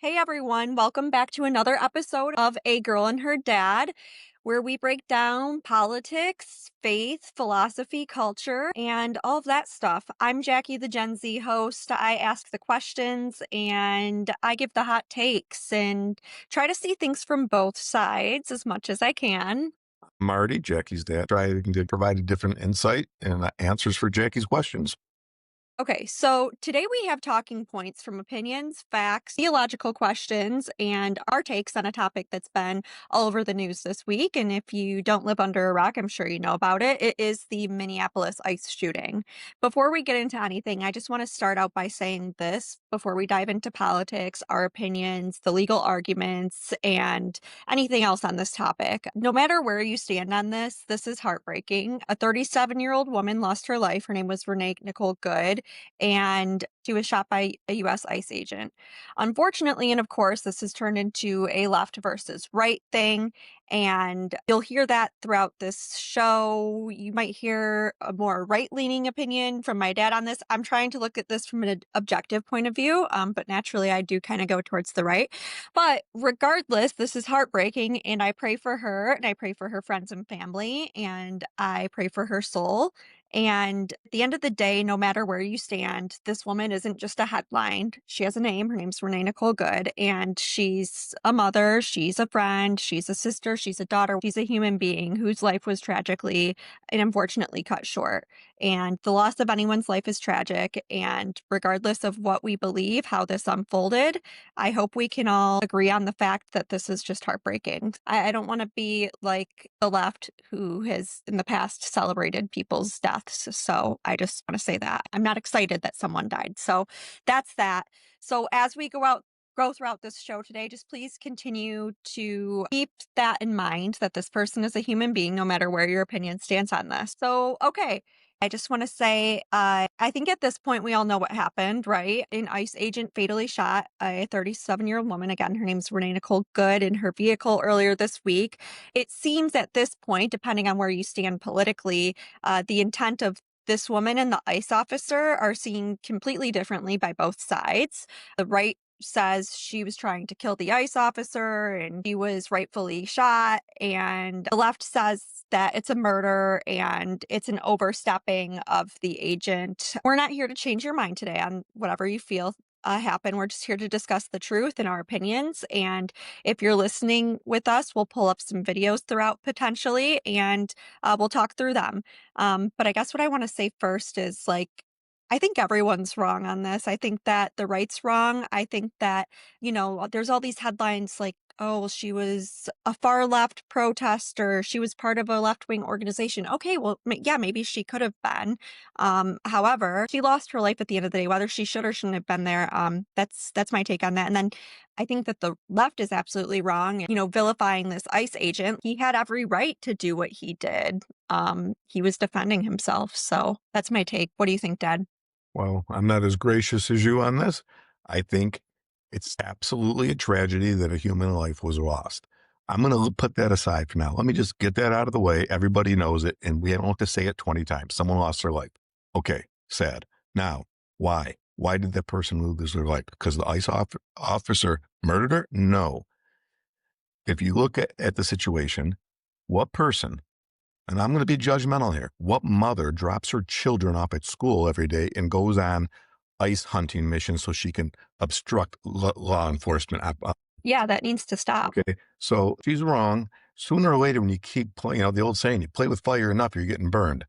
Hey everyone, welcome back to another episode of A Girl and Her Dad, where we break down politics, faith, philosophy, culture, and all of that stuff. I'm Jackie, the Gen Z host. I ask the questions and I give the hot takes and try to see things from both sides as much as I can. Marty, Jackie's dad, trying to provide a different insight and answers for Jackie's questions. Okay, so today we have talking points from opinions, facts, theological questions, and our takes on a topic that's been all over the news this week. And if you don't live under a rock, I'm sure you know about it. It is the Minneapolis ICE shooting. Before we get into anything, I just want to start out by saying this before we dive into politics, our opinions, the legal arguments, and anything else on this topic. No matter where you stand on this is heartbreaking. A 37-year-old woman lost her life. Her name was Renee Nicole Good, and she was shot by a U.S. ICE agent. Unfortunately, and of course, this has turned into a left versus right thing, and you'll hear that throughout this show. You might hear a more right-leaning opinion from my dad on this. I'm trying to look at this from an objective point of view, but naturally, I do kind of go towards the right. But regardless, this is heartbreaking, and I pray for her, and I pray for her friends and family, and I pray for her soul. And at the end of the day, no matter where you stand, this woman isn't just a headline. She has a name. Her name's Renee Nicole Good, and she's a mother, she's a friend, she's a sister, she's a daughter, she's a human being whose life was tragically and unfortunately cut short. And the loss of anyone's life is tragic. And regardless of what we believe, how this unfolded, I hope we can all agree on the fact that this is just heartbreaking. I don't want to be like the left who has in the past celebrated people's deaths. So I just want to say that I'm not excited that someone died. So that's that. So as we go throughout this show today, just please continue to keep that in mind that this person is a human being, no matter where your opinion stands on this. So, okay. I just want to say, I think at this point we all know what happened, right? An ICE agent fatally shot a 37-year-old woman. Again, her name's Renee Nicole Good in her vehicle earlier this week. It seems at this point, depending on where you stand politically, the intent of this woman and the ICE officer are seen completely differently by both sides. The right says she was trying to kill the ICE officer and he was rightfully shot. And the left says that it's a murder and it's an overstepping of the agent. We're not here to change your mind today on whatever you feel happened. We're just here to discuss the truth and our opinions. And if you're listening with us, we'll pull up some videos throughout potentially and we'll talk through them. But I guess what I want to say first is like, I think everyone's wrong on this. I think that the right's wrong. I think that, there's all these headlines like, oh, she was a far left protester. She was part of a left wing organization. Okay, well, yeah, maybe she could have been. However, she lost her life at the end of the day, whether she should or shouldn't have been there. That's my take on that. And then I think that the left is absolutely wrong, vilifying this ICE agent. He had every right to do what he did. He was defending himself. So that's my take. What do you think, Dad? Well, I'm not as gracious as you on this. I think it's absolutely a tragedy that a human life was lost. I'm going to put that aside for now. Let me just get that out of the way. Everybody knows it, and we don't have to say it 20 times. Someone lost their life. Okay, sad. Now, why? Why did that person lose their life? Because the ICE officer murdered her? No. If you look at the situation, what person, and I'm going to be judgmental here, what mother drops her children off at school every day and goes on ICE hunting missions so she can obstruct law enforcement? Yeah, that needs to stop. Okay, so she's wrong. Sooner or later, when you keep playing, the old saying, you play with fire enough, you're getting burned.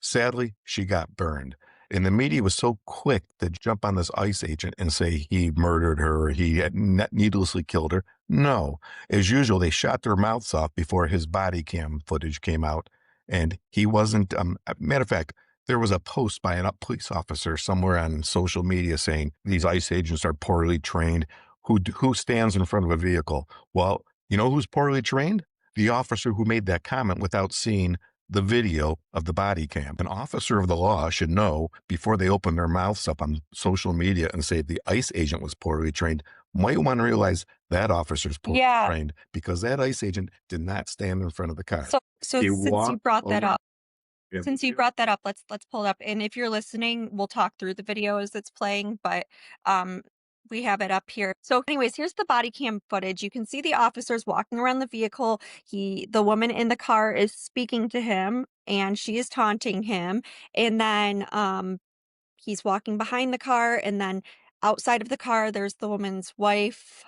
Sadly, she got burned. And the media was so quick to jump on this ICE agent and say he murdered her or he had needlessly killed her. No. As usual, they shot their mouths off before his body cam footage came out. And he wasn't, matter of fact, there was a post by a police officer somewhere on social media saying these ICE agents are poorly trained. Who stands in front of a vehicle? Well, you know who's poorly trained? The officer who made that comment without seeing the video of the body cam. An officer of the law should know before they open their mouths up on social media and say the ICE agent was poorly trained. Might want to realize that officer's poorly trained because that ICE agent did not stand in front of the car. So since you brought that up, Yeah. let's pull it up. And if you're listening, we'll talk through the video as it's playing. But we have it up here. So anyways, here's the body cam footage. You can see the officers walking around the vehicle. The woman in the car is speaking to him and she is taunting him. And then he's walking behind the car, and then outside of the car there's the woman's wife.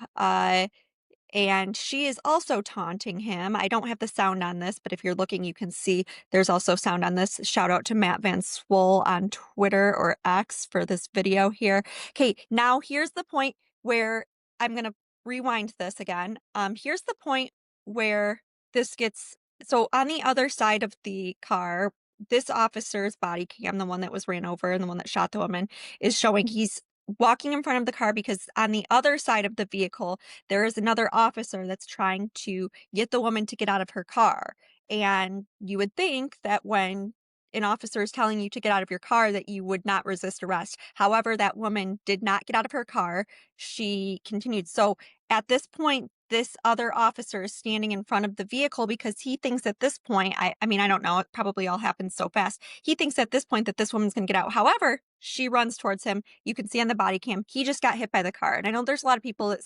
And she is also taunting him. I don't have the sound on this, but if you're looking, you can see there's also sound on this. Shout out to Matt Van Swole on Twitter or X for this video here. Okay, now here's the point where I'm gonna rewind this again. Here's the point where this gets so on the other side of the car, this officer's body cam, the one that was ran over and the one that shot the woman, is showing he's walking in front of the car because on the other side of the vehicle there is another officer that's trying to get the woman to get out of her car. And you would think that when an officer is telling you to get out of your car that you would not resist arrest. However, that woman did not get out of her car. She continued. So at this point, this other officer is standing in front of the vehicle because he thinks at this point, I mean, I don't know, it probably all happens so fast. He thinks at this point that this woman's going to get out. However, she runs towards him. You can see on the body cam, he just got hit by the car. And I know there's a lot of people that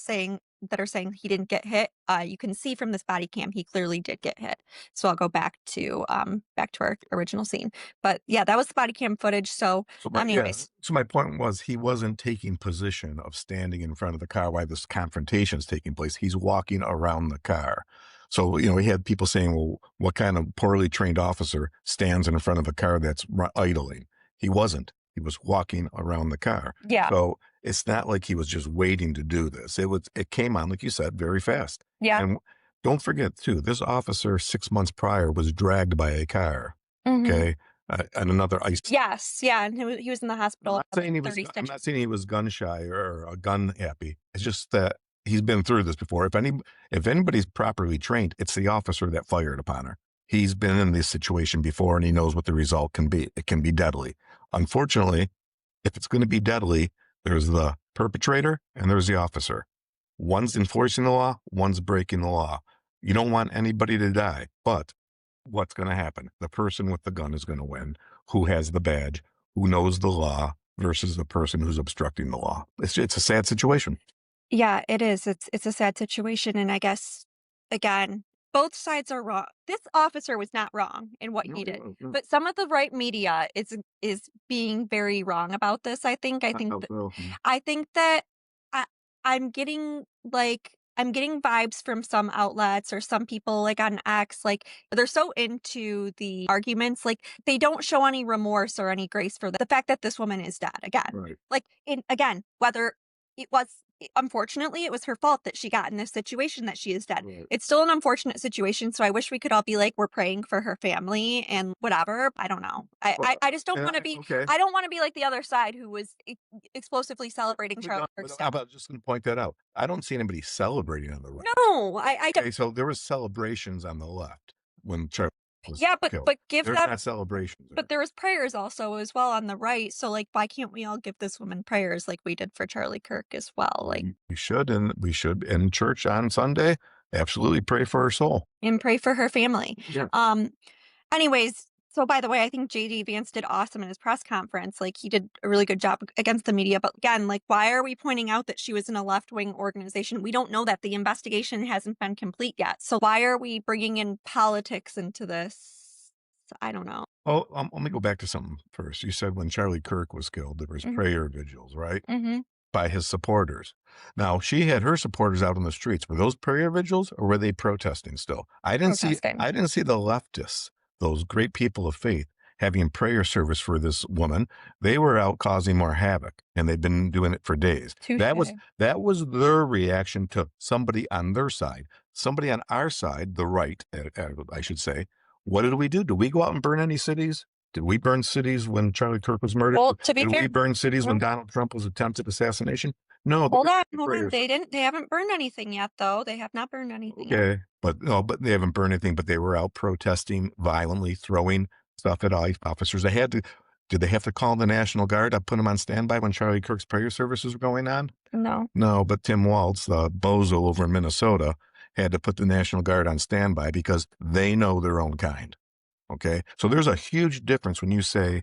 are saying he didn't get hit. You can see from this body cam, he clearly did get hit. So I'll go back to our original scene. But yeah, that was the body cam footage. So anyways. So my point was he wasn't taking position of standing in front of the car while this confrontation is taking place. He's walking around the car. So, we had people saying, well, what kind of poorly trained officer stands in front of a car that's idling? He wasn't. He was walking around the car. Yeah. So it's not like he was just waiting to do this. It came on, like you said, very fast. Yeah. And don't forget too, this officer 6 months prior was dragged by a car. Okay. And another ICE. Yes. Yeah. And he was in the hospital. I'm not saying he was gun shy or gun happy. It's just that he's been through this before. If anybody's properly trained, it's the officer that fired upon her. He's been in this situation before and he knows what the result can be. It can be deadly. Unfortunately, if it's going to be deadly, there's the perpetrator and there's the officer. One's enforcing the law, one's breaking the law. You don't want anybody to die, but what's going to happen? The person with the gun is going to win, who has the badge, who knows the law versus the person who's obstructing the law. It's a sad situation. Yeah, it is. It's a sad situation. And I guess, again, both sides are wrong. This officer was not wrong in what he did, but some of the right media is being very wrong about this. I think that I, I'm getting I'm getting vibes from some outlets or some people like on X, like they're so into the arguments, like they don't show any remorse or any grace for the fact that this woman is dead again. Right. Like again, whether it was unfortunately it was her fault that she got in this situation that she is dead. Right. It's still an unfortunate situation. So I wish we could all be like, we're praying for her family and whatever. I don't know. I just don't want to be, okay. I don't want to be like the other side who was explosively celebrating Charlie Kirk's death. How about just going to point that out? I don't see anybody celebrating on the right. No, I don't. Okay, so there was celebrations on the left when Charlie was killed. But give There's that not celebrations. But there was prayers also as well on the right. So like, why can't we all give this woman prayers like we did for Charlie Kirk as well? Like we should in church on Sunday. Absolutely pray for her soul and pray for her family. Yeah. Anyways, so by the way, I think JD Vance did awesome in his press conference. Like he did a really good job against the media. But again, like why are we pointing out that she was in a left-wing organization? We don't know that. The investigation hasn't been complete yet. So why are we bringing in politics into this? I don't know. Oh, let me go back to something first. You said when Charlie Kirk was killed, there was prayer vigils, right? By his supporters. Now, she had her supporters out on the streets. Were those prayer vigils or were they protesting still? I didn't see the leftists, those great people of faith, having prayer service for this woman. They were out causing more havoc, and they've been doing it for days. That was their reaction to somebody on their side. Somebody on our side, the right, I should say. What did we do? Did we go out and burn any cities? Did we burn cities when Charlie Kirk was murdered? Well, to be fair, we burn cities when Donald Trump was attempted assassination? No. Hold on. They haven't burned anything yet, though. They have not burned anything yet. But they haven't burned anything, but they were out protesting violently, throwing stuff at officers. Did they have to call the National Guard? I put them on standby when Charlie Kirk's prayer services were going on? No, but Tim Waltz, the bozo over in Minnesota, had to put the National Guard on standby because they know their own kind. Okay. So there's a huge difference when you say,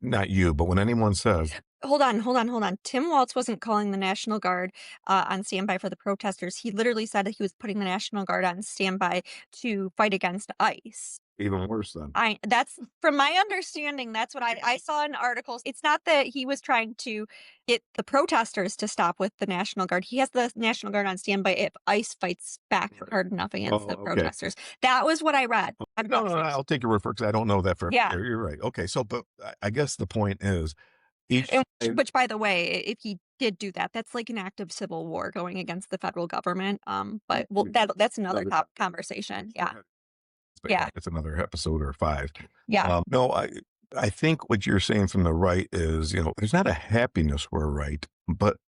not you, but when anyone says hold on. Tim Walz wasn't calling the National Guard on standby for the protesters. He literally said that he was putting the National Guard on standby to fight against ICE. Even worse then. That's from my understanding, that's what I saw in articles. It's not that he was trying to get the protesters to stop with the National Guard. He has the National Guard on standby if ICE fights back hard enough against Oh, the okay. protesters. That was what I read. I'm No, not no, no, sure. I'll take your word for it 'cause I don't know that for Yeah. you're right. Okay, so but I guess the point is each And side which, by the way, if he did do that, that's like an act of civil war going against the federal government. But that's another conversation. Yeah. but Yeah. it's another episode or 5. Yeah. No, I think what you're saying from the right is, there's not a happiness we're right, but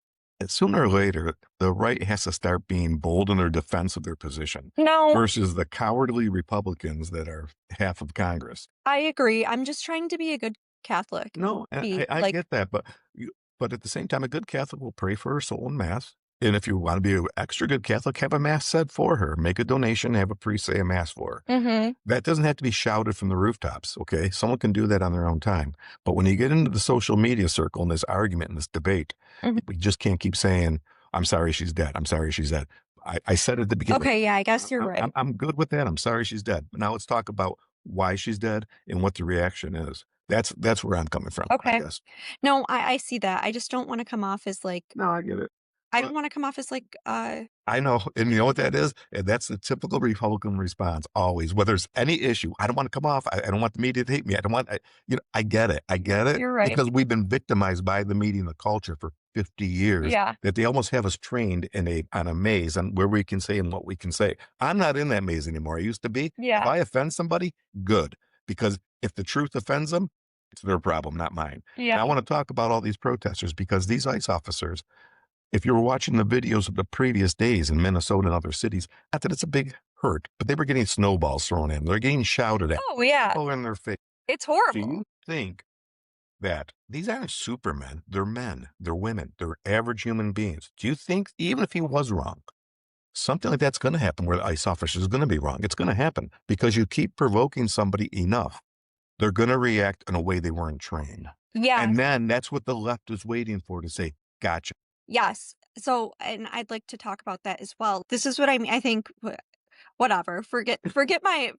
sooner or later, the right has to start being bold in their defense of their position No, versus the cowardly Republicans that are half of Congress. I agree. I'm just trying to be a good Catholic and No, and be I like, get that, but at the same time, a good Catholic will pray for her soul in mass. And if you want to be an extra good Catholic, have a mass said for her. Make a donation, have a priest say a mass for her. mhm, That doesn't have to be shouted from the rooftops, okay? Someone can do that on their own time. But when you get into the social media circle and this argument and this debate, mhm. we just can't keep saying, I'm sorry she's dead. I'm sorry she's dead. I said at the beginning, Okay, yeah, I guess you're I'm, right. I'm good with that. I'm sorry she's dead. But now let's talk about why she's dead and what the reaction is. That's where I'm coming from, I Okay. guess. No, I see that. I just don't wanna come off as like No, I get it. I don't But wanna come off as like, I know, and you know what that is? And that's the typical Republican response always, whether it's any issue. I don't want to come off. I don't want the media to hate me. I don't want, I get it. I get it you're right. because we've been victimized by the media and the culture for 50 years Yeah, that they almost have us trained on a maze on where we can say and what we can say. I'm not in that maze anymore. I used to be. If yeah, I offend somebody, good. Because if the truth offends them, it's their problem, not mine. yeah. And I want to talk about all these protesters because these ICE officers, if you were watching the videos of the previous days in Minnesota and other cities, not that it's a big hurt, but they were getting snowballs thrown in. They're getting shouted at, Oh, yeah. all in their face. It's Do horrible. you think that these aren't supermen? They're men, they're women, they're average human beings. Do you think, even if he was wrong, something like that's going to happen where the ICE officer is going to be wrong? It's going to happen because you keep provoking somebody enough. They're going to react in a way they weren't trained. And Yes, then that's what the left is waiting for to say, gotcha. yes. So, and I'd like to talk about that as well. This is what I mean. I think whatever. Forget my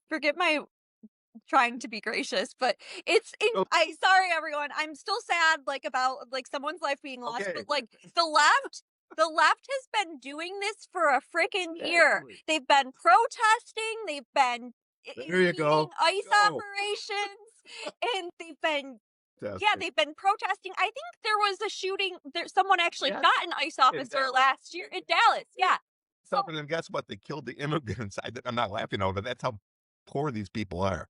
trying to be gracious, but Oh, sorry everyone. I'm still sad like about like someone's life being lost, okay. but like the left has been doing this for a freaking year. Exactly. They've been protesting, they've been There you impeding go. ICE Go. operations, and Fantastic. they've been protesting. I think there was a shooting there someone actually Yes. shot an ICE officer Dallas. last year in Dallas. Yeah. So Something, and guess what? They killed the immigrants. I'm not laughing over that. That's how poor these people are.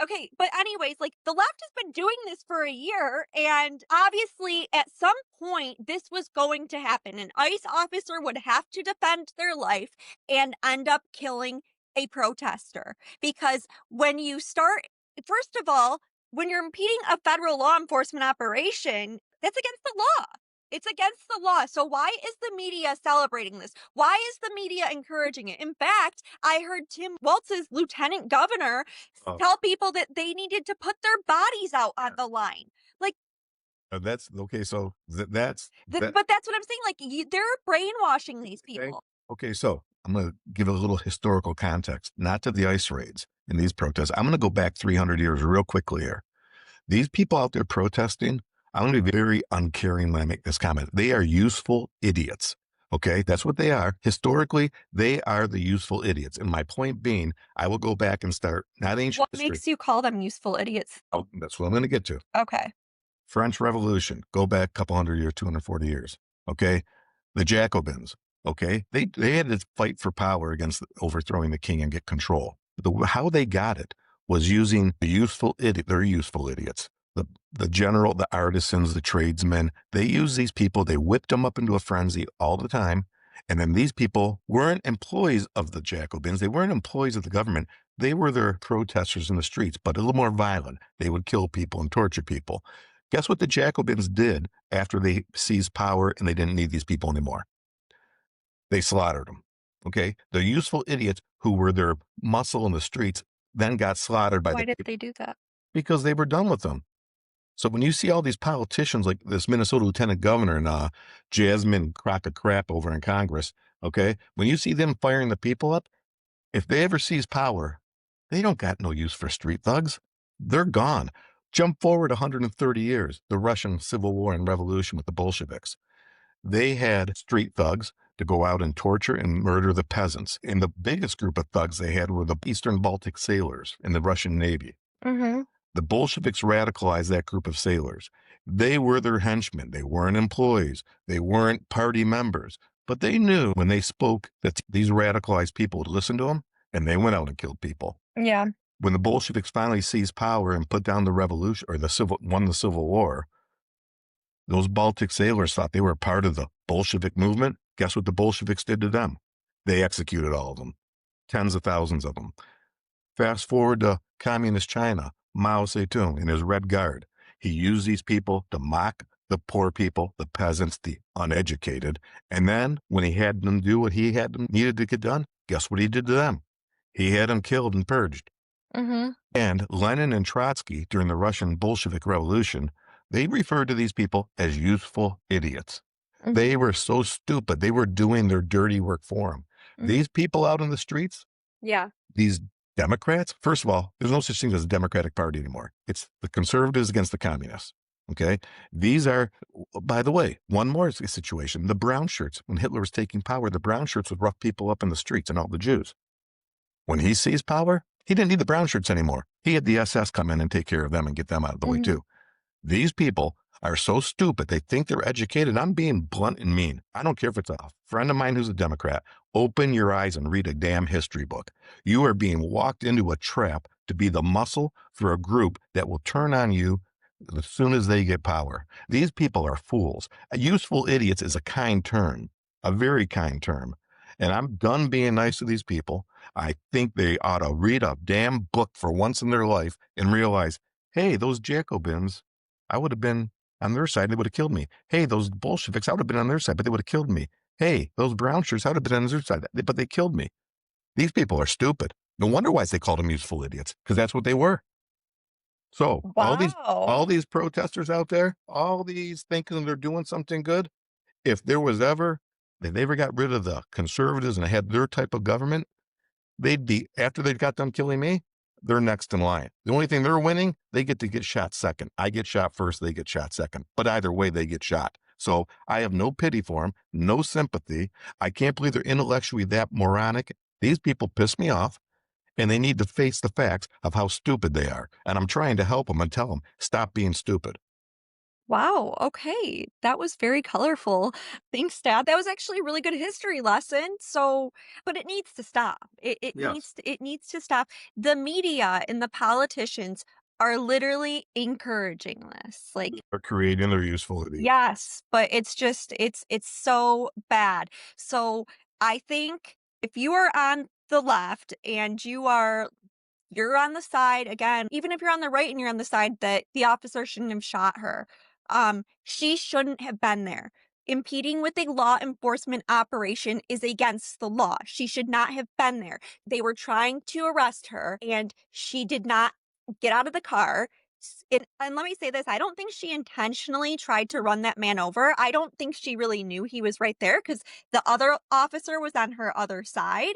okay, but anyways, like the left has been doing this for a year, and obviously at some point this was going to happen. An ICE officer would have to defend their life and end up killing a protester. Because when you start, first of all, when you're impeding a federal law enforcement operation, that's against the law. It's against the law. So why is the media celebrating this? Why is the media encouraging it? In fact, I heard Tim Walz's lieutenant governor Oh, tell people that they needed to put their bodies out on the line. Like, that's okay. So that's that. but that's what I'm saying. Like, they're brainwashing these Okay. people. Okay. So I'm going to give a little historical context, not to the ICE raids and these protests. I'm going to go back 300 years real quickly here. These people out there protesting, I'm going to be very uncaring when I make this comment. They are useful idiots. Okay, that's what they are. Historically, they are the useful idiots. And my point being, I will go back and start not ancient What history. makes you call them useful idiots? Oh, that's what I'm going to get to. Okay. French Revolution, go back a couple hundred years, 240 years. Okay, the Jacobins. Okay, they had to fight for power against overthrowing the king and get control. How they got it was using the useful idiot. They're useful idiots. The general, the artisans, the tradesmen. They use these people. They whipped them up into a frenzy all the time. And then these people weren't employees of the Jacobins. They weren't employees of the government. They were their protesters in the streets, but a little more violent. They would kill people and torture people. Guess what the Jacobins did after they seized power and they didn't need these people anymore? They slaughtered them. Okay. The useful idiots who were their muscle in the streets then got slaughtered by Why the did people they do that? because they were done with them. So when you see all these politicians like this Minnesota lieutenant governor and Jasmine Crock of Crap over in Congress, okay, when you see them firing the people up, if they ever seize power, they don't got no use for street thugs. They're gone. Jump forward 130 years, the Russian Civil War and Revolution with the Bolsheviks. They had street thugs to go out and torture and murder the peasants. And the biggest group of thugs they had were the Eastern Baltic sailors in the Russian Navy. Mhm. The Bolsheviks radicalized that group of sailors. They were their henchmen. They weren't employees. They weren't party members. But they knew when they spoke that these radicalized people would listen to them, and they went out and killed people. Yeah. When the Bolsheviks finally seized power and put down the revolution or won the Civil War, those Baltic sailors thought they were part of the Bolshevik movement. Guess what the Bolsheviks did to them? They executed all of them, tens of thousands of them. Fast forward to communist China, Mao Zedong and his Red Guard. He used these people to mock the poor people, the peasants, the uneducated. And then when he had them do what he had them needed to get done, guess what he did to them? He had them killed and purged. Mhm. And Lenin and Trotsky during the Russian Bolshevik Revolution, they referred to these people as useful idiots. Mhm. They were so stupid. They were doing their dirty work for them. Mhm. These people out in the streets, Yeah. these Democrats, first of all, there's no such thing as a Democratic Party anymore. It's the conservatives against the communists. Okay. These are, by the way, one more situation. The brown shirts, when Hitler was taking power, the brown shirts would rough people up in the streets and all the Jews. When he seized power, he didn't need the brown shirts anymore. He had the SS come in and take care of them and get them out of the way Mhm. too. These people are so stupid. They think they're educated. I'm being blunt and mean. I don't care if it's a friend of mine who's a Democrat. Open your eyes and read a damn history book. You are being walked into a trap to be the muscle for a group that will turn on you as soon as they get power. These people are fools. Useful idiots is a kind term, a very kind term. And I'm done being nice to these people. I think they ought to read a damn book for once in their life and realize, hey, those Jacobins, I would have been on their side, they would have killed me. Hey, those Bolsheviks, I would have been on their side, but they would have killed me. Hey, those brown shirts, I would have been on their side, but they killed me. These people are stupid. No wonder why they called them useful idiots, because that's what they were. So Wow. all these protesters out there, all these thinking they're doing something good, if there was ever, if they ever got rid of the conservatives and had their type of government, they'd be, after they got done killing me, they're next in line. The only thing they're winning, they get to get shot second. I get shot first, they get shot second. But either way, they get shot. So I have no pity for them, no sympathy. I can't believe they're intellectually that moronic. These people piss me off, and they need to face the facts of how stupid they are. And I'm trying to help them and tell them, stop being stupid. Wow, okay. That was very colorful. Thanks, Dad. That was actually a really good history lesson. So, but it needs to stop. Yes. It needs to stop. The media and the politicians are literally encouraging this. Like, They're creating their useful idiots. yes, but it's just it's so bad. So, I think if you are on the left and you're on the side again, even if you're on the right and you're on the side that the officer shouldn't have shot her. She shouldn't have been there. Impeding with a law enforcement operation is against the law. She should not have been there. They were trying to arrest her and she did not get out of the car. And let me say this, I don't think she intentionally tried to run that man over. I don't think she really knew he was right there because the other officer was on her other side.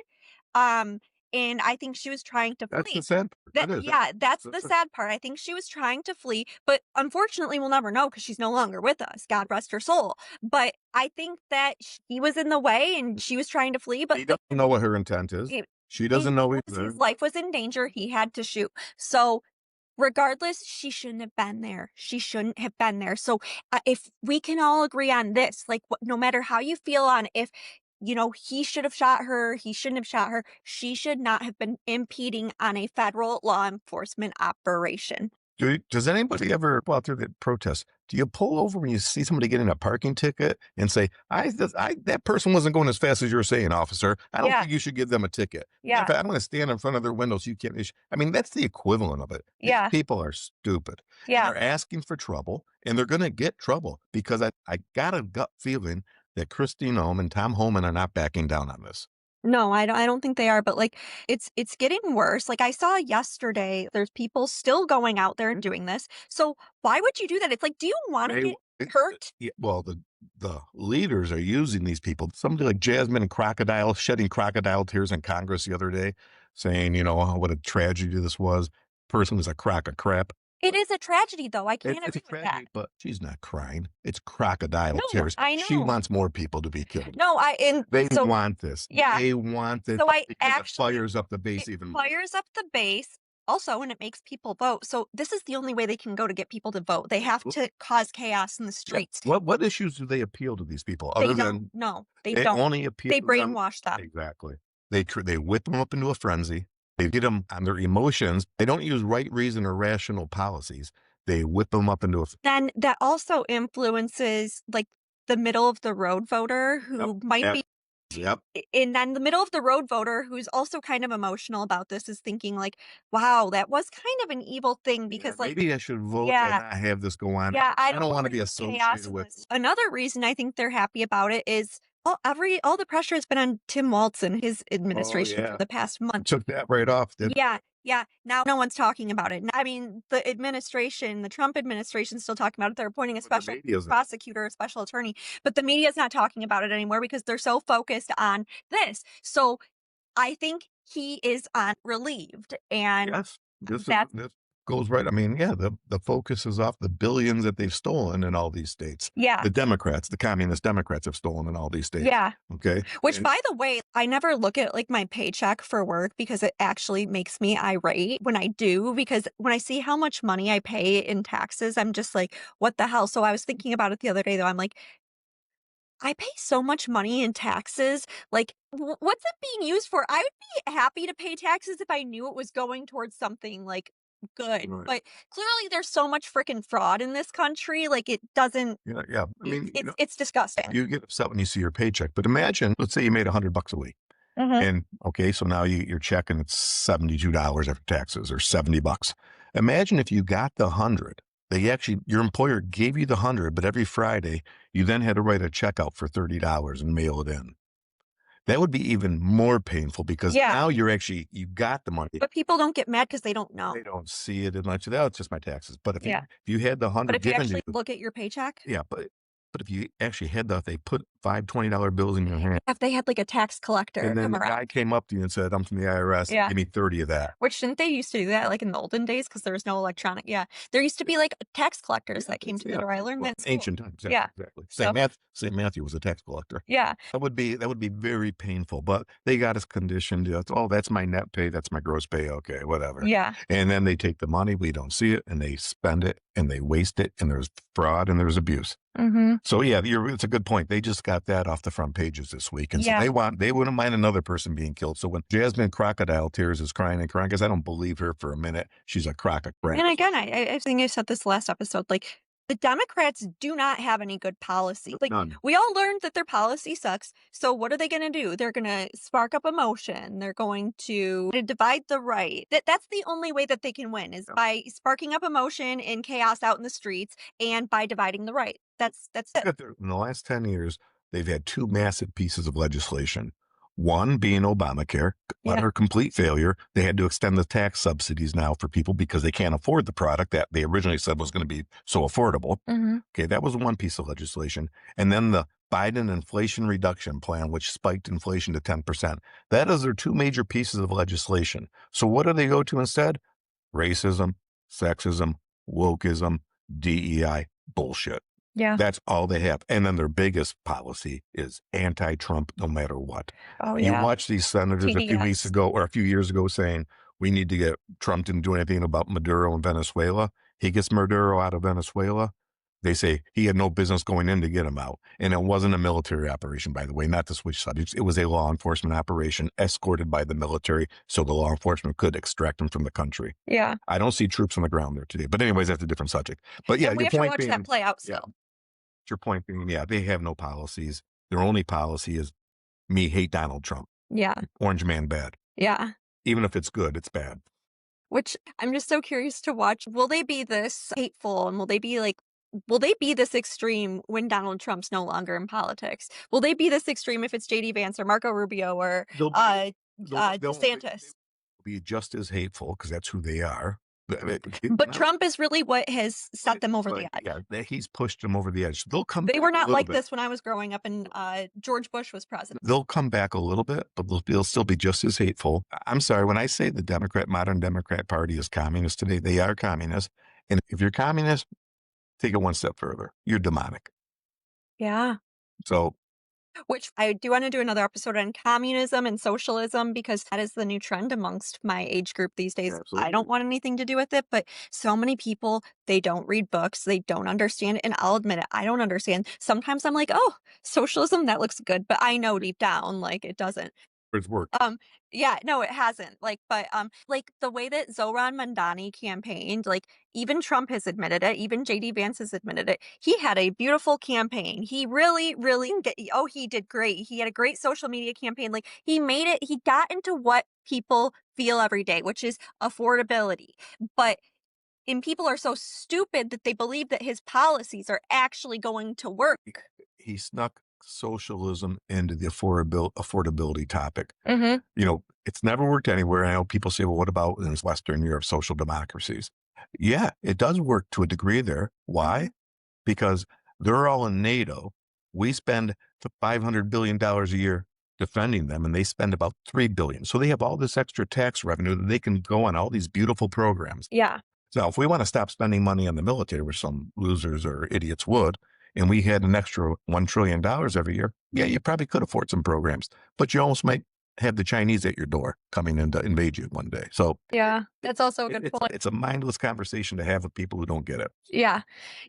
Um, and I think she was trying to That's the flee. sad part. That That is. yeah, that's the That's a, sad part. I think she was trying to flee, but unfortunately, we'll never know because she's no longer with us. God rest her soul. But I think that he was in the way and she was trying to flee, but he doesn't know what her intent is. he She he doesn't know his either. life was in danger. He had to shoot. So regardless, she shouldn't have been there. She shouldn't have been there. So, if we can all agree on this, like, no matter how you feel on if, he should have shot her, he shouldn't have shot her, she should not have been impeding on a federal law enforcement operation. Does anybody ever go out there that protests? Do you pull over when you see somebody getting a parking ticket and say, that person wasn't going as fast as you're saying, officer. I don't Yeah, think you should give them a ticket. Matter of yeah, fact, I'm going to stand in front of their window so you can't issue. I mean, that's the equivalent of it. These yeah, people are stupid and yeah. they're asking for trouble and they're going to get trouble because I got a gut feeling that Christine Ohm and Tom Homan are not backing down on this. No, I don't think they are, but, like, it's getting worse. Like, I saw yesterday, there's people still going out there and doing this. So, why would you do that? It's like, do you wanna They get it hurt? yeah, well, the leaders are using these people. Somebody like Jasmine Crocodile shedding crocodile tears in Congress the other day, saying, "Oh, what a tragedy this was. Person was a crock of crap." It is a tragedy, though, I can't It's a agree with that. tragedy, but she's not crying. It's crocodile No, tears. I She know. wants more people to be killed. No, I and They so want this. yeah. They want this So I because it actually fires up the base it even more. fires up the base also, and it makes people vote. So this is the only way they can go to get people to vote. They have to cause chaos in the Yeah. streets. What issues do they appeal to these people They other don't than no, they they don't. only appeal They to them? brainwash them. Exactly. They whip them up into a frenzy. They get them on their emotions. They don't use right reason or rational policies. They whip them up into a Then that also influences, like, the middle of the road voter yep. who might Yep. be Yep. and then the middle of the road voter who's also kind of emotional about this is thinking like, "Wow, that was kind of an evil thing," Yeah, because, like maybe I should vote to yeah. not have this go on. Yeah, I I don't don't want to want be the chaos associated in with this. Another reason I think they're happy about it is all the pressure has been on Tim Walz and his oh administration for yeah. the past month. Took that right off, did Yeah, yeah. Now no one's talking about it. I mean, the administration, the Trump administration, is still talking about it. They're appointing a but the special media's prosecutor, a special attorney, but the media is not talking about it anymore because they're so focused on this. So I think he is on relieved, and yes. that's This goes right. I mean, yeah, the focus is off the billions that they've stolen in all these states. yeah, The Democrats, the communist Democrats have stolen in all these states. yeah. Okay. Which, And by the way, I never look at like my paycheck for work because it actually makes me irate when I do. Because when I see how much money I pay in taxes, I'm just like, what the hell? So I was thinking about it the other day, though. I'm like, I pay so much money in taxes. Like, what's it being used for? I would be happy to pay taxes if I knew it was going towards something like good. right. But clearly, there's so much freaking fraud in this country. Like, it doesn't. Yeah, yeah. I mean, It's disgusting. you get upset when you see your paycheck, but imagine, let's say you made $100 a week. Hmm. And okay, so now you're checking it's $72 after taxes or $70. Imagine if you got the 100. They actually your employer gave you the 100, but every Friday you then had to write a check out for $30 and mail it in. That would be even more painful because Yeah, now you got the money. but people don't get mad because they don't They know. don't see it as much. Oh, it's just my taxes. But Yeah. if you had the But 100 if you given to actually you, look at your paycheck, yeah, but if you actually had the they put $5 $20 bills in your hand, if they had like a tax collector and then come the guy around. came up to you and said, "I'm from the IRS. Yeah. Give me 30 of that." Which didn't they used to do that like in the olden days because there was no electronic yeah. There used to be like tax collectors Yeah, that came it's to the door. I learned well, that in school. ancient times, exactly, Yeah. exactly. So Saint Matthew was a tax collector. yeah. That would be very painful, but they got us conditioned to, "Oh, that's my net pay, that's my gross pay, okay, whatever." Yeah. And then they take the money, we don't see it, and they spend it, and they waste it, and there's fraud, and there's abuse. Mhm. So, yeah, it's a good point. They just got that off the front pages this week, and so Yeah. they wouldn't mind another person being killed. So when Jasmine Crocodile Tears is crying and crying, because I don't believe her for a minute, she's a crock of crap. And again, I think I said this last episode, like, the Democrats do not have any good policy. Like, None. we all learned that their policy sucks. So what are they gonna do? They're gonna spark up emotion. They're going to divide the right. That's the only way that they can win is by sparking up emotion and chaos out in the streets and by dividing the right. That's it. In the last 10 years, they've had two massive pieces of legislation. One being Obamacare, Yeah. utter complete failure. They had to extend the tax subsidies now for people because they can't afford the product that they originally said was going to be so affordable. Mhm. Okay, that was one piece of legislation. And then the Biden Inflation Reduction Plan, which spiked inflation to 10%. That is their two major pieces of legislation. So what do they go to instead? Racism, sexism, wokeism, DEI, bullshit. Yeah. That's all they have. And then their biggest policy is anti-Trump no matter what. Oh, You yeah. watch these senators a few weeks TDS. ago or a few years ago saying, we need to get Trump didn't do anything about Maduro in Venezuela. He gets Maduro out of Venezuela. They say he had no business going in to get him out. And it wasn't a military operation, by the way, not to switch subjects. It was a law enforcement operation escorted by the military so the law enforcement could extract him from the country. Yeah. I don't see troops on the ground there today. But anyways, that's a different subject. But yeah, And we your have to point watch being, that play out yeah, still. your point being, yeah, they have no policies. Their only policy is me hate Donald Trump. Yeah. Orange man bad. Yeah. Even if it's good, it's bad. Which I'm just so curious to watch. Will they be this hateful and will they be like will they be this extreme when Donald Trump's no longer in politics? Will they be this extreme if it's JD Vance or Marco Rubio or They'll be uh, they'll DeSantis? be just as hateful because that's who they are. But No, Trump is really what has set them over the but edge. yeah, he's pushed them over the edge. They'll come They were back a not little like bit. this when I was growing up and George Bush was president. They'll come back a little bit, but they'll still be just as hateful. I'm sorry, when I say the modern Democrat Party is communist today, they are communist. And if you're communist, take it one step further. You're demonic. Yeah. So Which I do want to do another episode on communism and socialism because that is the new trend amongst my age group these days. I absolutely. don't want anything to do with it, but so many people, they don't read books, they don't understand. And I'll admit it, I don't understand. Sometimes I'm like, oh, socialism, that looks good. But I know deep down, like it doesn't. It's worked. Um, yeah, no, it hasn't. Like the way that Zohran Mamdani campaigned, like even Trump has admitted it, even JD Vance has admitted it. He had a beautiful campaign. He really, really he did great. He had a great social media campaign. Like he made it, he got into what people feel every day, which is affordability. But and people are so stupid that they believe that his policies are actually going to work. He snuck socialism into the affordability topic. Hmm. It's never worked anywhere. I know people say, well, what about in Western Europe, social democracies? Yeah, it does work to a degree there. Why? Because they're all in NATO. We spend $500 billion a year defending them, and they spend about $3 billion. So they have all this extra tax revenue that they can go on all these beautiful programs. Yeah. So if we want to stop spending money on the military, which some losers or idiots would, and we had an extra $1 trillion every year, yeah, you probably could afford some programs, but you almost might have the Chinese at your door coming in to invade you one day. So Yeah. That's also a good it's point. it's a mindless conversation to have with people who don't get it. Yeah.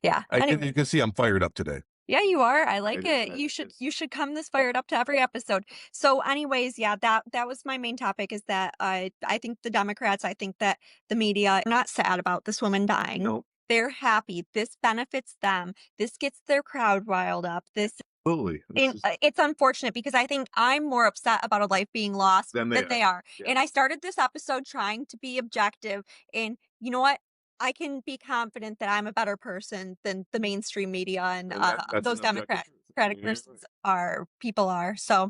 Yeah. You can see I'm fired up today. Yeah, you are. I like It- it. it's You should come this fired up to every episode. So anyways, yeah, that was my main topic is that I think the Democrats, I think that the media are not sad about this woman dying. no, They're happy. This benefits them. This gets their crowd riled up. absolutely. This is It's unfortunate because I think I'm more upset about a life being lost than they than they are. are. Yeah. And I started this episode trying to be objective. And you know what? I can be confident that I'm a better person than the mainstream media and And that's those an objective truth. Democratic You're persons right. are people are. So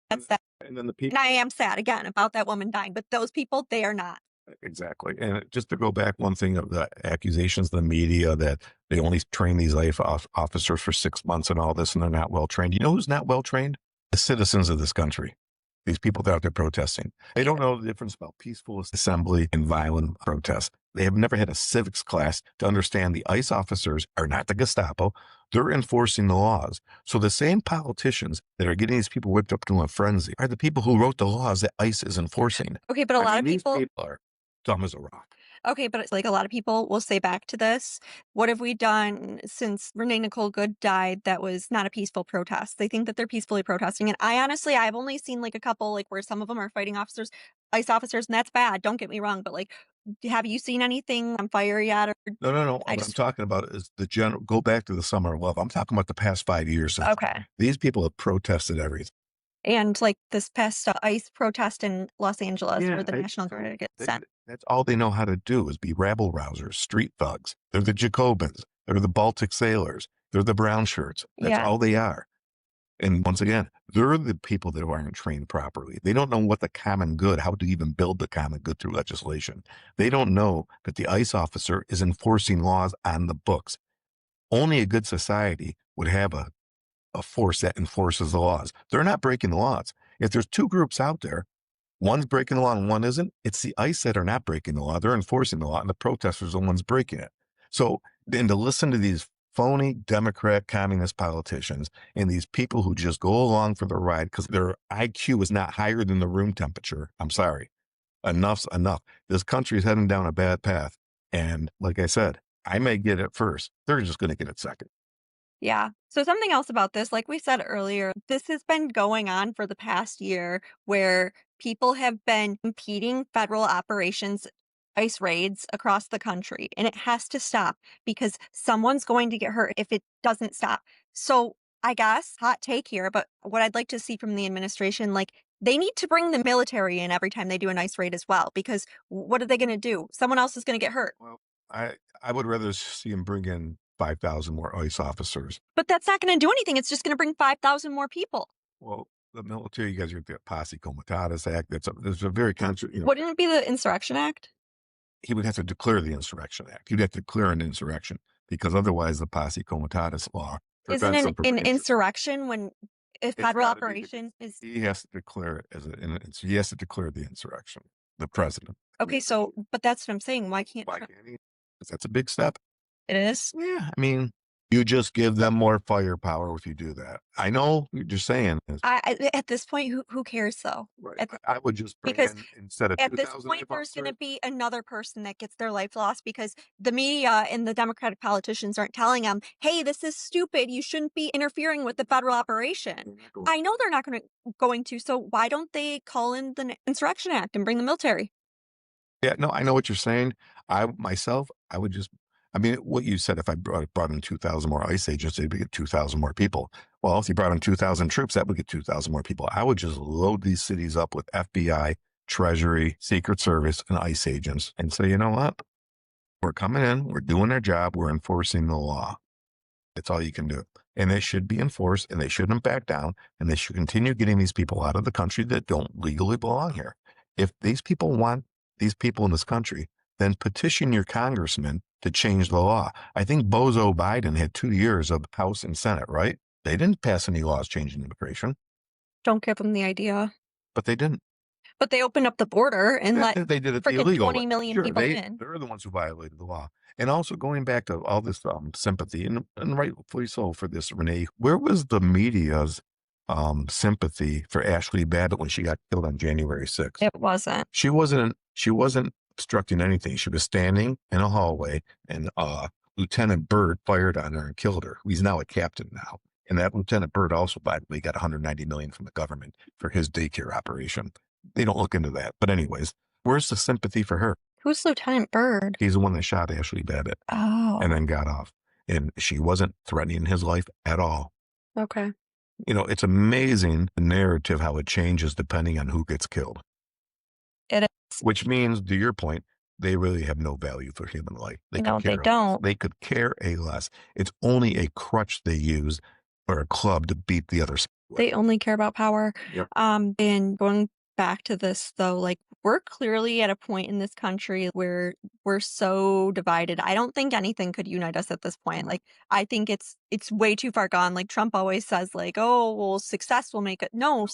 And, that's that. and then the And people. I am sad again about that woman dying, but those people, they are not. Exactly. And just to go back, one thing of the accusations of the media that they only train these officers for 6 months and all this, and they're not well trained. You know who's not well trained? The citizens of this country. These people that are out there protesting. They don't know the difference about peaceful assembly and violent protest. They have never had a civics class to understand the ICE officers are not the Gestapo. They're enforcing the laws. So the same politicians that are getting these people whipped up to a frenzy are the people who wrote the laws that ICE is enforcing. Okay, but a lot of These people people are dumb as a rock. Okay, but it's like a lot of people will say back to this, what have we done since Renee Nicole Good died that was not a peaceful protest? They think that they're peacefully protesting. And I honestly, I've only seen like a couple, like where some of them are fighting officers, ICE officers, and that's bad. Don't get me wrong. But like, have you seen anything on fire yet? Or No, no, no. I What I'm just, talking about is the general. Go back to the summer of love. I'm talking about the past 5 years. okay. These people have protested everything. And like this past ICE protest in Los Angeles where Yeah, the National Guard gets sent. that's all they know how to do is be rabble rousers, street thugs. They're the Jacobins. They're the Baltic sailors. They're the brown shirts. That's Yeah. all they are. And once again, they're the people that aren't trained properly. They don't know what the common good, how to even build the common good through legislation. They don't know that the ICE officer is enforcing laws on the books. Only a good society would have a force that enforces the laws. They're not breaking the laws. If there's two groups out there, one's breaking the law and one isn't, it's the ICE that are not breaking the law. They're enforcing the law, and the protesters are the ones breaking it. So then to listen to these phony Democrat communist politicians and these people who just go along for the ride because their IQ is not higher than the room temperature. I'm sorry. Enough's enough. This country is heading down a bad path. And like I said, I may get it first. They're just going to get it second. Yeah. So something else about this, like we said earlier, this has been going on for the past year where people have been impeding federal operations, ICE raids across the country, and it has to stop because someone's going to get hurt if it doesn't stop. So I guess hot take here, but what I'd like to see from the administration, like they need to bring the military in every time they do an ICE raid as well, because what are they going to do? Someone else is going to get hurt. Well, I would rather see them bring in 5,000 more ICE officers. But that's not going to do anything. It's just going to bring 5,000 more people. Well, the military, you guys are the Posse Comitatus Act. There's a very Wouldn't it be the Insurrection Act? he would have to declare the Insurrection Act. He'd have to declare an insurrection because otherwise the Posse Comitatus law Isn't prevents him from an insurrection when a federal operation is? He has to declare it he has to declare the insurrection, the president. Okay, so, but that's what I'm saying. Why can't he? 'Cause that's a big step. it is? Yeah, I mean, you just give them more firepower if you do that. I know you're just saying this. At this point, who cares though? Right. I would just bring Because in instead of at this 2,000 point, there's going to be another person that gets their life lost because the media and the Democratic politicians aren't telling them, hey, this is stupid. You shouldn't be interfering with the federal operation. I know they're not going to. So why don't they call in the Insurrection Act and bring the military? Yeah, no, I know what you're saying. I would just, I mean, what you said, if I brought in 2,000 more ICE agents, they'd get 2,000 more people. Well, if you brought in 2,000 troops, that would get 2,000 more people. I would just load these cities up with FBI, Treasury, Secret Service, and ICE agents and say, you know what? We're coming in, we're doing our job, we're enforcing the law. That's all you can do. And they should be enforced and they shouldn't back down and they should continue getting these people out of the country that don't legally belong here. If these people want these people in this country, then petition your congressman to change the law. I think Bozo Biden had 2 years of House and Senate, right? They didn't pass any laws changing immigration. Don't give them the idea. But they didn't. But they opened up the border and let they did it freaking illegal. 20 million people in. They're the ones who violated the law. And also going back to all this sympathy, and rightfully so for this, Renee, where was the media's sympathy for Ashley Babbitt when she got killed on January 6th? It wasn't. She wasn't obstructing anything. She was standing in a hallway and Lieutenant Byrd fired on her and killed her. He's now a captain now. And that Lieutenant Byrd also, by the way, got $190 million from the government for his daycare operation. They don't look into that. But anyways, where's the sympathy for her? Who's Lieutenant Byrd? He's the one that shot Ashley Babbitt. Oh. And then got off. And she wasn't threatening his life at all. Okay. You know, it's amazing the narrative, how it changes depending on who gets killed. It is. Which means, to your point, they really have no value for human life. No, they don't. They could care a less. It's only a crutch they use or a club to beat the other side. They only care about power. Yep. And going back to this though, like we're clearly at a point in this country where we're so divided. I don't think anything could unite us at this point. Like I think it's way too far gone. Like Trump always says like, oh, well, success will make it. No,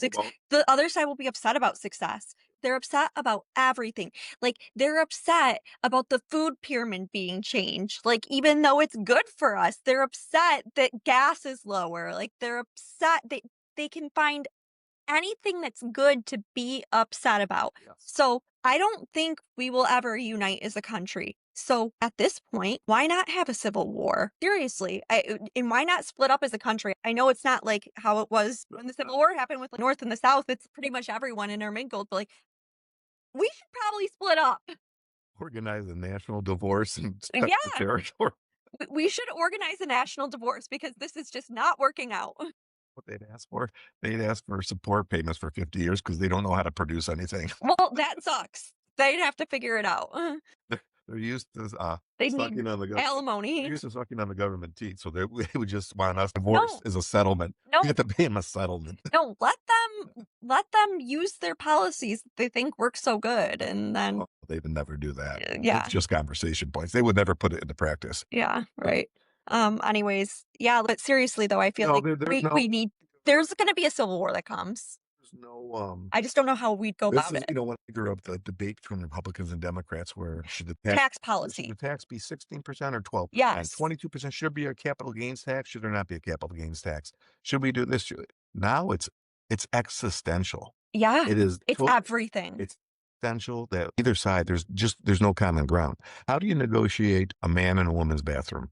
the other side will be upset about success. They're upset about everything. Like they're upset about the food pyramid being changed. Like even though it's good for us, they're upset that gas is lower. Like they're upset that they can find anything that's good to be upset about. Yes. So I don't think we will ever unite as a country. So at this point, why not have a civil war? Seriously. And why not split up as a country? I know it's not like how it was when the Civil War happened with the North and the South. It's pretty much everyone intermingled. But like, we should probably split up. Organize a national divorce and yeah. the territory. We should organize a national divorce because this is just not working out. What they'd ask for support payments for 50 years because they don't know how to produce anything. Well, that sucks. They'd have to figure it out. They're used to they sucking need on the government. alimony. They're used to sucking on the government teeth, so they would just want us divorce as a settlement. No, we have to pay them a settlement. No, let them use their policies that they think work so good, and then they would never do that. Yeah, it's just conversation points. They would never put it into practice. Yeah, right. Anyways, yeah, but seriously though, I feel like we need. There's going to be a civil war that comes. There's no. I just don't know how we'd go about it. You know, when I grew up, the debate between Republicans and Democrats, where should the tax policy, should the tax be 16% or 12%? Yes, 22% should be a capital gains tax. Should there not be a capital gains tax? Should we do this? Now it's existential. Yeah, it is. It's everything. It's essential that either side there's no common ground. How do you negotiate a man and a woman's bathroom?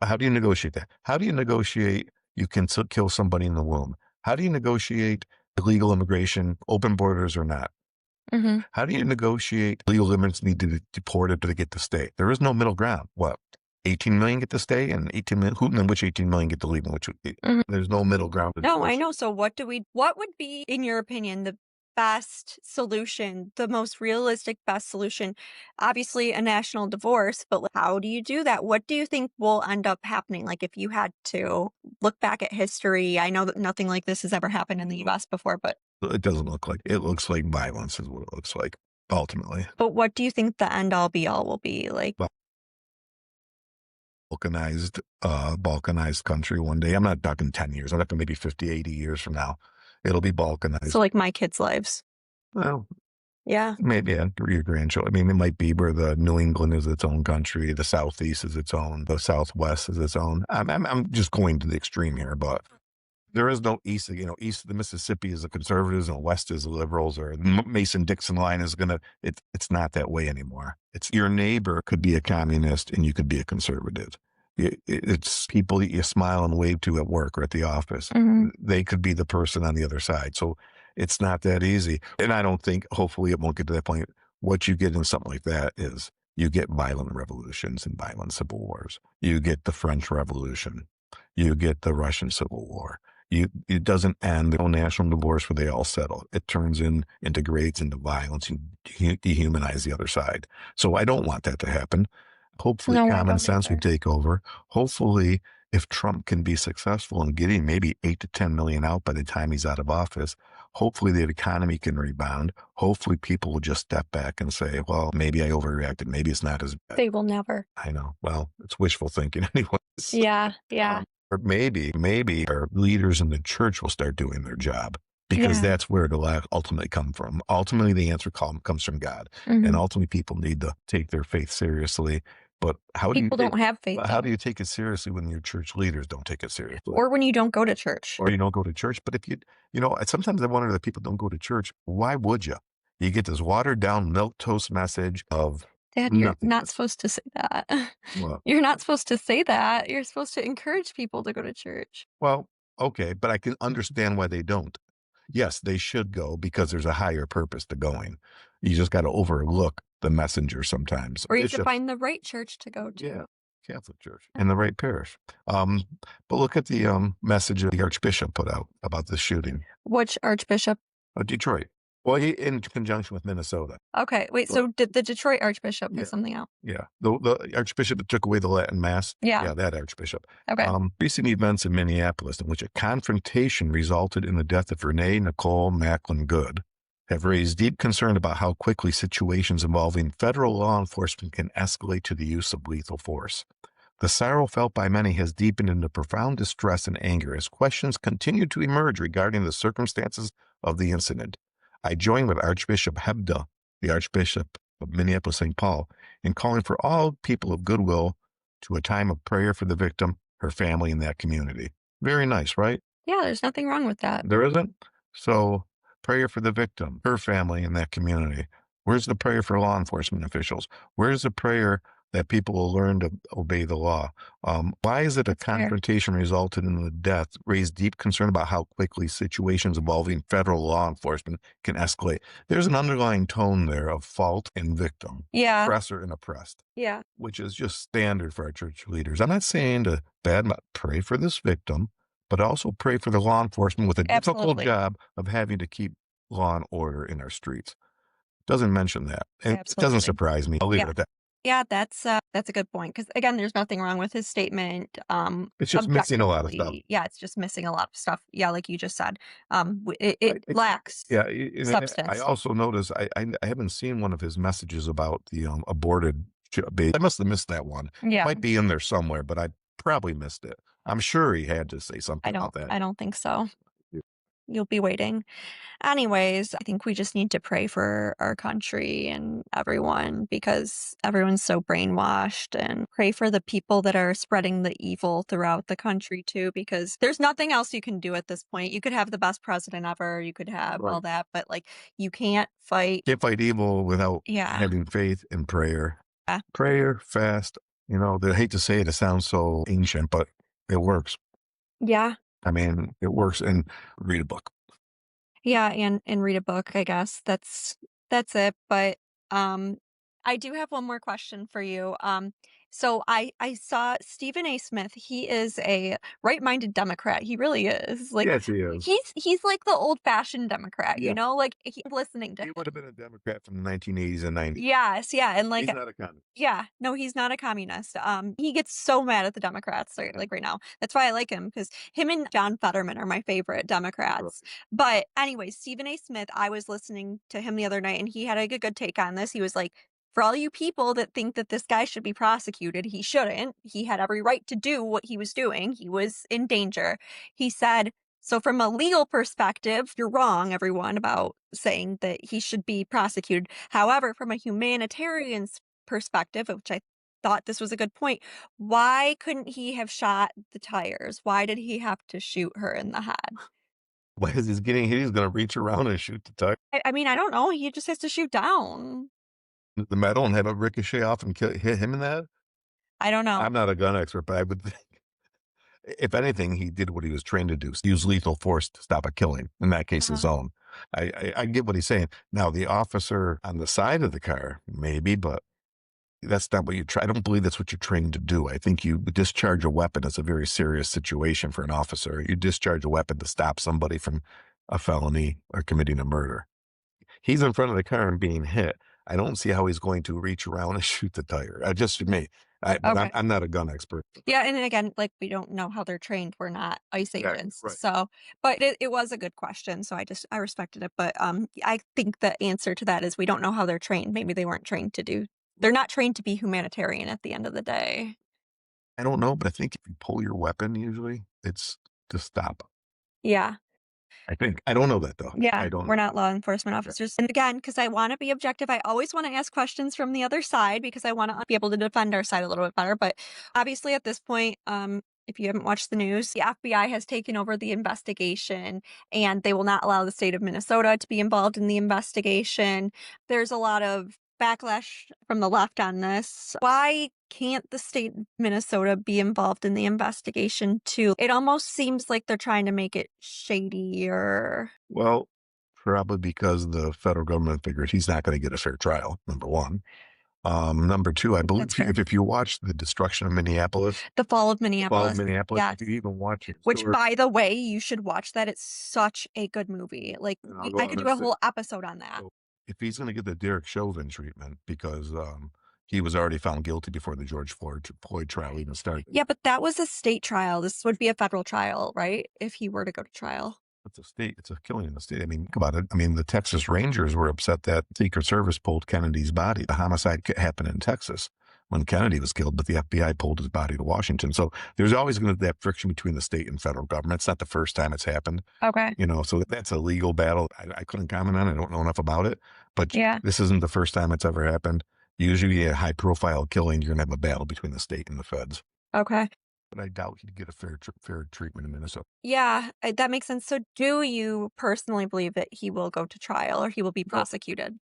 How do you negotiate that? How do you negotiate you can kill somebody in the womb? How do you negotiate illegal immigration, open borders or not? Mm-hmm. How do you negotiate illegal immigrants need to be deported to get to stay? There is no middle ground. What? 18 million get to stay and 18 million, who and which 18 million get to leave and which, there's no middle ground. No, I know. So what would be, in your opinion, best solution, the most realistic best solution? Obviously, a national divorce, but how do you do that? What do you think will end up happening? Like, if you had to look back at history, I know that nothing like this has ever happened in the US before, It doesn't look like it looks like violence is what it looks like ultimately. what do you think the end all be all will be? Like, Balkanized country one day. I'm not talking 10 years. I'm talking maybe 50, 80 years from now. It'll be so balkanized. like my kids' lives. Well, Yeah. maybe yeah, your grandchildren. I mean, it might be where the New England is its own country, the Southeast is its own, the Southwest is its own. I'm just going to the extreme here, but there is no east. East of the Mississippi is the conservatives and west is the liberals, or the Mason-Dixon line is gonna. It's not that way anymore. It's your neighbor could be a communist and you could be a conservative. It's people that you smile and wave to at work or at the office. Mhm. They could be the person on the other side. So it's not that easy. And I don't think. Hopefully, it won't get to that point. What you get in something like that is you get violent revolutions and violent civil wars. You get the French Revolution. You get the Russian Civil War. It doesn't end. There's no national divorce where they all settle. It turns integrates into violence and dehumanize the other side. So I don't want that to happen. Hopefully, No, I common don't sense would either. take over. Hopefully, if Trump can be successful in getting maybe 8 to 10 million out by the time he's out of office, hopefully the economy can rebound. Hopefully, people will just step back and say, "Well, maybe I overreacted. Maybe it's not as bad." They will never. I know. Well, it's wishful thinking, anyways. Yeah, yeah, Or maybe our leaders in the church will start doing their job because yeah. that's where it'll ultimately come from. Ultimately, the answer comes from God, and Mhm. ultimately, people need to take their faith seriously. But People don't have faith how though, do you take it seriously when your church leaders don't take it seriously, or when you don't go to church. or you don't go to church? But if sometimes I wonder that people don't go to church. Why would you? You get this watered down milk toast message of Dad, you're not nothingness. supposed to say that. Well, You're not supposed to say that. You're supposed to encourage people to go to church. well, okay, but I can understand why they don't. Yes, they should go because there's a higher purpose to going. You just got to overlook the messenger sometimes. Or you have to Bishops, find the right church to go yeah, to. Catholic Church in the right parish. Um, but look at the message that the Archbishop put out about the shooting Which archbishop? of Detroit. Well, he in conjunction with Minnesota. Okay, wait, But so did the Detroit archbishop yeah, put something out? yeah, the Archbishop that took away the Latin Mass. Yeah, Yeah, that Archbishop. okay. Recent events in Minneapolis in which a confrontation resulted in the death of Renee Nicole Macklin Good have raised deep concern about how quickly situations involving federal law enforcement can escalate to the use of lethal force. The sorrow felt by many has deepened into profound distress and anger as questions continue to emerge regarding the circumstances of the incident. I join with Archbishop Hebda, the Archbishop of Minneapolis St. Paul, in calling for all people of goodwill to a time of prayer for the victim, her family, and that community. Very nice, right? Yeah, there's nothing wrong with that. There isn't? So, prayer for the victim, her family, and that community. Where's the prayer for law enforcement officials? Where's the prayer that people will learn to obey the law? Why is it a That's fair. confrontation resulted in the death raised deep concern about how quickly situations involving federal law enforcement can escalate? There's an underlying tone there of fault and victim, Yeah, oppressor and oppressed, yeah, which is just standard for our church leaders. I'm not saying to pray for this victim, but also pray for the law enforcement with a difficult absolutely, job of having to keep law and order in our streets. Doesn't mention that. And it doesn't absolutely. surprise me. I'll leave Yeah. it at that. Yeah, that's a good point. Because again, there's nothing wrong with his statement, It's just missing a lot of stuff. objectively. Yeah, it's just missing a lot of stuff. Yeah, like you just said. I, It I, lacks yeah, I substance. also noticed I haven't seen one of his messages about the aborted baby. I must have missed that one. Yeah, Might be in there somewhere, but I probably missed it. I'm sure he had to say something about that. I don't think so. You'll be waiting. Anyways, I think we just need to pray for our country and everyone because everyone's so brainwashed, and pray for the people that are spreading the evil throughout the country too, because there's nothing else you can do at this point. You could have the best president ever, you could have all Right. that, but like you can't fight. Can't fight evil without Yeah. having faith and prayer. Yeah. Prayer, fast. I hate to say it, it sounds so ancient, but it works. Yeah. I mean, it works. And read a book. Yeah, and read a book, I guess. That's it. But I do have one more question for you. So I saw Stephen A. Smith. He is a right-minded Democrat. He really is. Like Yes, he is. he's like the old-fashioned Democrat, Yeah, like listening to he him. would have been a Democrat from the 1980s and 90s. Yes, yeah, and like He's not a communist. yeah, no, he's not a communist. He gets so mad at the Democrats Yeah, right now. That's why I like him because him and John Fetterman are my favorite right. Democrats. But anyways, Stephen A. Smith, I was listening to him the other night, and he had a good take on this. He was like, "For all you people that think that this guy should be prosecuted, he shouldn't. He had every right to do what he was doing. He was in danger." He said, so from a legal perspective, you're wrong, everyone, about saying that he should be prosecuted. However, from a humanitarian perspective, which I thought this was a good point, why couldn't he have shot the tires? Why did he have to shoot her in the head? Why is he's getting hit? He's going to reach around and shoot the tire, I mean, I don't know. He just has to shoot down. the metal, and have it ricochet off and hit him in the head. I don't know. I'm not a gun expert, but I would think, if anything, he did what he was trained to do: use lethal force to stop a killing. In that case, his Uh-huh. own. I get what he's saying. Now, the officer on the side of the car, maybe, but that's not what you try. I don't believe that's what you're trained to do. I think you discharge a weapon. It's a very serious situation for an officer. You discharge a weapon to stop somebody from a felony or committing a murder. He's in front of the car and being hit. I don't see how he's going to reach around and shoot the tire. Just me. But Okay. I'm not a gun expert. Yeah, and again, like, we don't know how they're trained. We're not ICE Exactly. agents. Right. So, but it was a good question, so I respected it, but, I think the answer to that is we don't know how they're trained. Maybe they weren't trained to do they're not trained to be humanitarian at the end of the day. I don't know, but I think if you pull your weapon, usually it's to stop. Yeah. I think. I don't know that though. Yeah, I don't we're know. not law enforcement Yeah. officers. And again, because I wanna be objective, I always wanna ask questions from the other side because I wanna be able to defend our side a little bit better, but obviously at this point, if you haven't watched the news, the FBI has taken over the investigation, and they will not allow the state of Minnesota to be involved in the investigation. There's a lot of backlash from the left on this. Why can't the state of Minnesota be involved in the investigation too? It almost seems like they're trying to make it shady or Well, probably because the federal government figured he's not going to get a fair trial. Number one. Number two, I believe that's fair. if you watch the destruction of Minneapolis, The Fall of the fall of Minneapolis. Minneapolis, Yes. if you even watch it, Which, by the way, you should watch that. It's such a good movie. Like, and I'll I go could on do and a say, whole episode on that. so if he's going to get the Derek Chauvin treatment because he was already found guilty before the George Floyd trial even started. Yeah, but that was a state trial. This would be a federal trial, right? If he were to go to trial. It's a state. It's a killing in the state. I mean, think about it. I mean, the Texas Rangers were upset that Secret Service pulled Kennedy's body. The homicide happened in Texas when Kennedy was killed, but the FBI pulled his body to Washington. So there's always going to be that friction between the state and federal government. It's not the first time it's happened, Okay. so that's a legal battle. I couldn't comment on it. I don't know enough about it, but Yeah. this isn't the first time it's ever happened. Usually a high profile killing, you're going to have a battle between the state and the feds. Okay. But I doubt he'd get a fair treatment in Minnesota. Yeah, that makes sense. So, do you personally believe that he will go to trial or he will be No, prosecuted?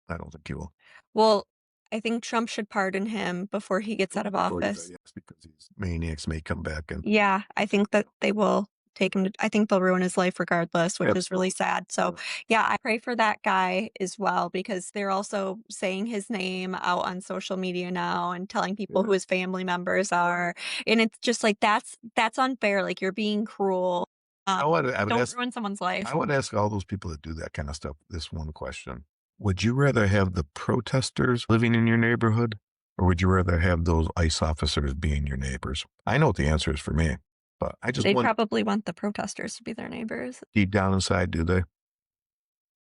I don't think he will. Well, I think Trump should pardon him before he gets out of Before you die, office. yes, because these maniacs may come back and Yeah, I think that they will take him to I think they'll ruin his life regardless, which is really absolutely. sad. So, Right. yeah, I pray for that guy as well because they're also saying his name out on social media now and telling people Yeah. who his family members are. And it's just like that's unfair. Like you're being cruel. I Um, would I would don't ask ruin someone's life. I would ask all those people that do that kind of stuff this one question. Would you rather have the protesters living in your neighborhood, or would you rather have those ICE officers being your neighbors? I know what the answer is for me, but I just They'd want probably want the protesters to be their neighbors. deep down inside, do they?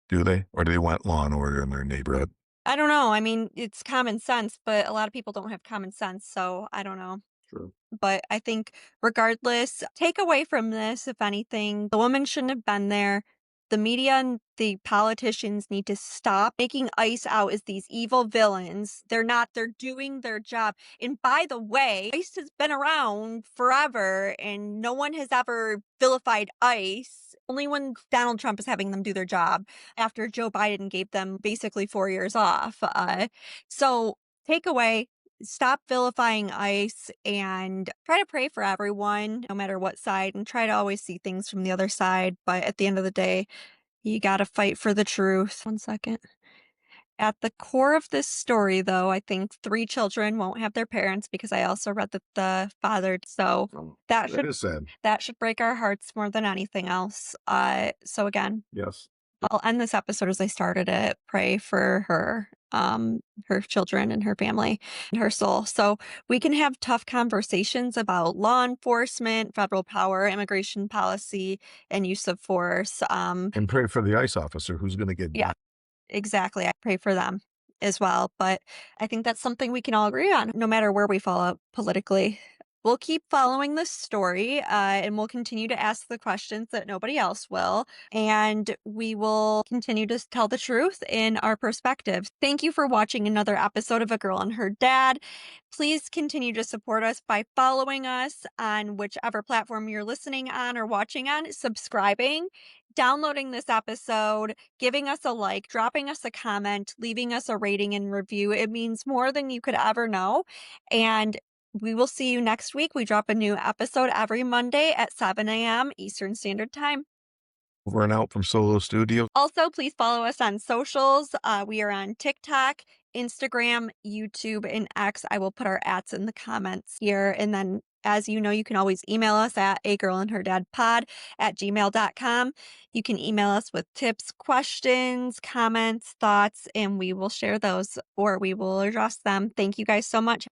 Do they? Or do they want law and order in their neighborhood? I don't know. I mean, it's common sense, but a lot of people don't have common sense, so I don't know. True. But I think regardless, take away from this, if anything, the woman shouldn't have been there. The media and the politicians need to stop making ICE out as these evil villains. They're not, they're doing their job. And by the way, ICE has been around forever and no one has ever vilified ICE. Only when Donald Trump is having them do their job after Joe Biden gave them basically 4 years off. So take away, stop vilifying ICE and try to pray for everyone, no matter what side, and try to always see things from the other side. But at the end of the day, you got to fight for the truth. 1 second. At the core of this story, though, I think 3 children won't have their parents because I also read that the father so Oh, that that should is sad. that should break our hearts more than anything else. So again, Yes. I'll end this episode as I started it. Pray for her children and her family and her soul. So we can have tough conversations about law enforcement, federal power, immigration policy, and use of force. And pray for the ICE officer who's going to get Yeah, got. exactly. I pray for them as well. But I think that's something we can all agree on, no matter where we fall out politically. We'll keep following this story and we'll continue to ask the questions that nobody else will. And we will continue to tell the truth in our perspectives. Thank you for watching another episode of A Girl and Her Dad. Please continue to support us by following us on whichever platform you're listening on or watching on, subscribing, downloading this episode, giving us a like, dropping us a comment, leaving us a rating and review. It means more than you could ever know. And we will see you next week. We drop a new episode every Monday at 7 a.m. Eastern Standard Time. Over and out from Solo Studio. Also, please follow us on socials. We are on TikTok, Instagram, YouTube, and X. I will put our ats in the comments here. And then, as you know, you can always email us at agirlandherdadpod@gmail.com. You can email us with tips, questions, comments, thoughts, and we will share those or we will address them. Thank you guys so much.